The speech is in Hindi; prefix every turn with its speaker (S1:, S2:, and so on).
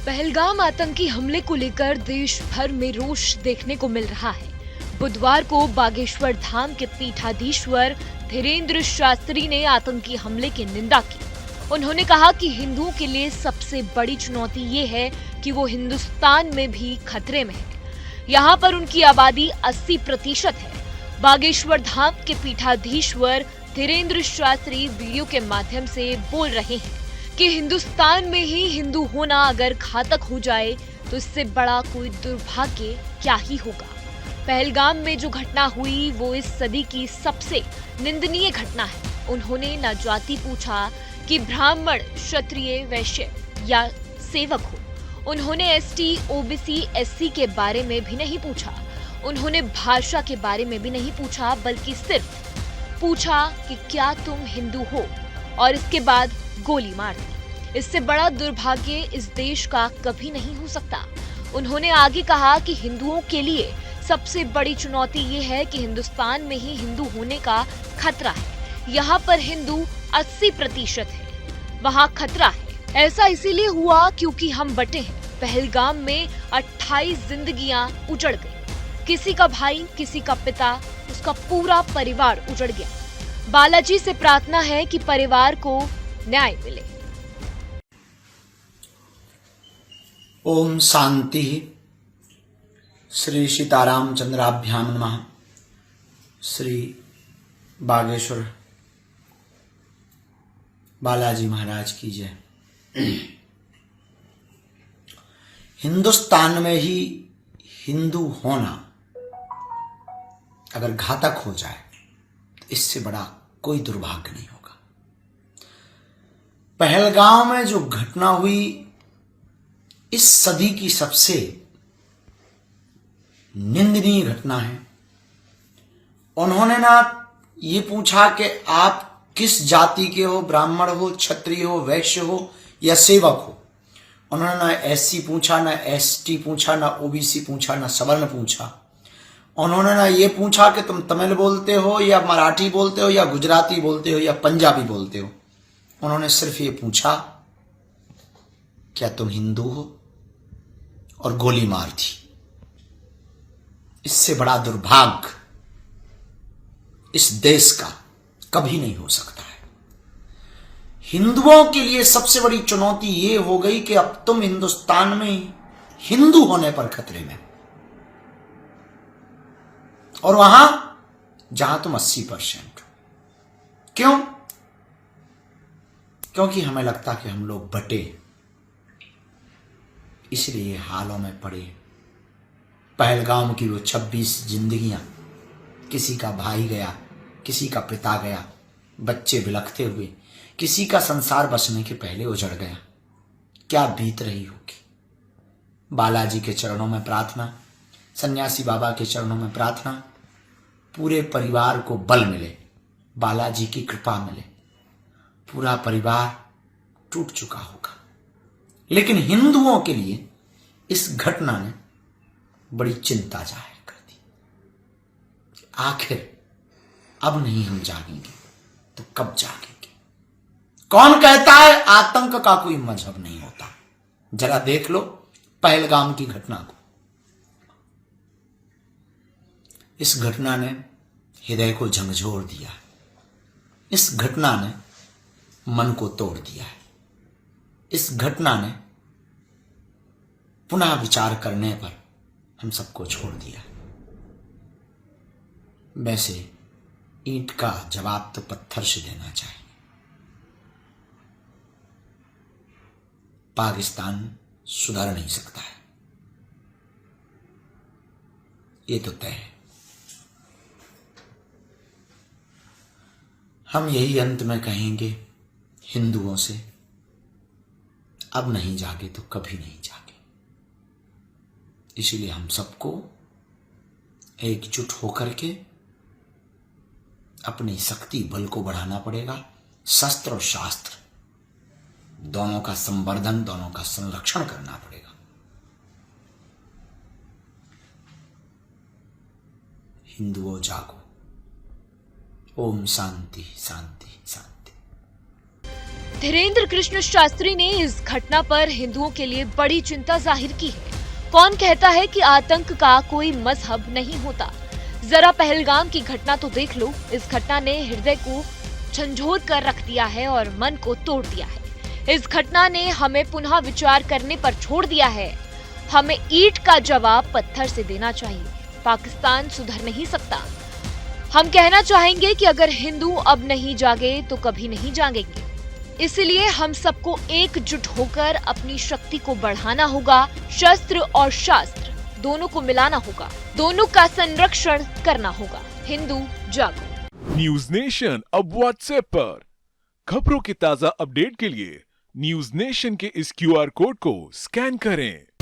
S1: पहलगाम आतंकी हमले को लेकर देश भर में रोष देखने को मिल रहा है। बुधवार को बागेश्वर धाम के पीठाधीश्वर धीरेन्द्र शास्त्री ने आतंकी हमले की निंदा की। उन्होंने कहा कि हिंदुओं के लिए सबसे बड़ी चुनौती ये है कि वो हिंदुस्तान में भी खतरे में है। यहाँ पर उनकी आबादी 80% है। बागेश्वर धाम के पीठाधीश्वर धीरेन्द्र शास्त्री वीडियो के माध्यम से बोल रहे हैं कि हिंदुस्तान में ही हिंदू होना अगर घातक हो जाए तो इससे बड़ा कोई दुर्भाग्य क्या ही होगा। पहलगाम में जो घटना हुई वो इस सदी की सबसे निंदनीय घटना है। उन्होंने न जाति पूछा कि ब्राह्मण, क्षत्रिय, वैश्य या सेवक हो। उन्होंने एसटी, ओबीसी, एससी के बारे में भी नहीं पूछा। उन्होंने भाषा के बारे में भी नहीं पूछा, बल्कि सिर्फ पूछा कि क्या तुम हिंदू हो, और इसके बाद गोली मार दी। इससे बड़ा दुर्भाग्य इस देश का कभी नहीं हो सकता। उन्होंने आगे कहा कि हिंदुओं के लिए सबसे बड़ी चुनौती ये है कि हिंदुस्तान में ही हिंदू होने का खतरा है। यहाँ पर हिंदू 80% है, वहाँ खतरा है। ऐसा इसीलिए हुआ क्योंकि हम बटे हैं। पहलगाम में 28 जिंदगियां उजड़ गई। किसी का भाई, किसी का पिता, उसका पूरा परिवार उजड़ गया। बालाजी से प्रार्थना है कि परिवार को न्याय मिले।
S2: ओम शांति। श्री सीतारामचंद्राभ्याम नमः। श्री बागेश्वर बालाजी महाराज की जय। हिंदुस्तान में ही हिंदू होना अगर घातक हो जाए तो इससे बड़ा कोई दुर्भाग्य नहीं होगा। पहलगाम में जो घटना हुई इस सदी की सबसे निंदनीय घटना है। उन्होंने ना ये पूछा कि आप किस जाति के हो, ब्राह्मण हो, क्षत्रिय हो, वैश्य हो या सेवक हो। उन्होंने ना एससी पूछा, ना एसटी पूछा, ना ओबीसी पूछा, ना सवर्ण पूछा। उन्होंने ना ये पूछा कि तुम तमिल बोलते हो या मराठी बोलते हो या गुजराती बोलते हो या पंजाबी बोलते हो। उन्होंने सिर्फ ये पूछा क्या तुम हिंदू हो, और गोली मार दी। इससे बड़ा दुर्भाग्य इस देश का कभी नहीं हो सकता है। हिंदुओं के लिए सबसे बड़ी चुनौती ये हो गई कि अब तुम हिंदुस्तान में हिंदू होने पर खतरे में, और वहां जहां तुम 80% हो। क्यों? क्योंकि हमें लगता कि हम लोग बटे, इसलिए हालों में पड़े। पहलगाम की वो 26 जिंदगियां, किसी का भाई गया, किसी का पिता गया, बच्चे बिलखते हुए, किसी का संसार बसने के पहले उजड़ गया। क्या बीत रही होगी। बालाजी के चरणों में प्रार्थना, सन्यासी बाबा के चरणों में प्रार्थना, पूरे परिवार को बल मिले, बालाजी की कृपा मिले। पूरा परिवार टूट चुका होगा, लेकिन हिंदुओं के लिए इस घटना ने बड़ी चिंता जाहिर कर दी। आखिर अब नहीं हम जागेंगे तो कब जागेंगे। कौन कहता है आतंक का कोई मजहब नहीं होता। जरा देख लो पहलगाम की घटना को। इस घटना ने हृदय को झंझोर दिया। इस घटना ने मन को तोड़ दिया है। इस घटना ने पुनः विचार करने पर हम सबको छोड़ दिया। वैसे ईंट का जवाब तो पत्थर से देना चाहिए। पाकिस्तान सुधर नहीं सकता है, ये तो तय है। हम यही अंत में कहेंगे हिंदुओं से, अब नहीं जागे तो कभी नहीं जागे। इसीलिए हम सबको एकजुट होकर के अपनी शक्ति बल को बढ़ाना पड़ेगा। शस्त्र और शास्त्र दोनों का संवर्धन, दोनों का संरक्षण करना पड़ेगा। हिंदुओं जागो। ओम शांति शांति शांति।
S1: धीरेन्द्र कृष्ण शास्त्री ने इस घटना पर हिंदुओं के लिए बड़ी चिंता जाहिर की है। कौन कहता है कि आतंक का कोई मजहब नहीं होता? जरा पहलगाम की घटना तो देख लो। इस घटना ने हृदय को झंझोर कर रख दिया है और मन को तोड़ दिया है। इस घटना ने हमें पुनः विचार करने पर छोड़ दिया है। हमें ईंट का जवाब पत्थर से देना चाहिए। पाकिस्तान सुधर नहीं सकता। हम कहना चाहेंगे कि अगर हिंदू अब नहीं जागे तो कभी नहीं जागेंगे। इसलिए हम सबको एकजुट होकर अपनी शक्ति को बढ़ाना होगा। शस्त्र और शास्त्र दोनों को मिलाना होगा, दोनों का संरक्षण करना होगा। हिंदू जागो।
S3: न्यूज नेशन अब व्हाट्सएप पर खबरों के ताजा अपडेट के लिए न्यूज नेशन के इस QR कोड को स्कैन करें।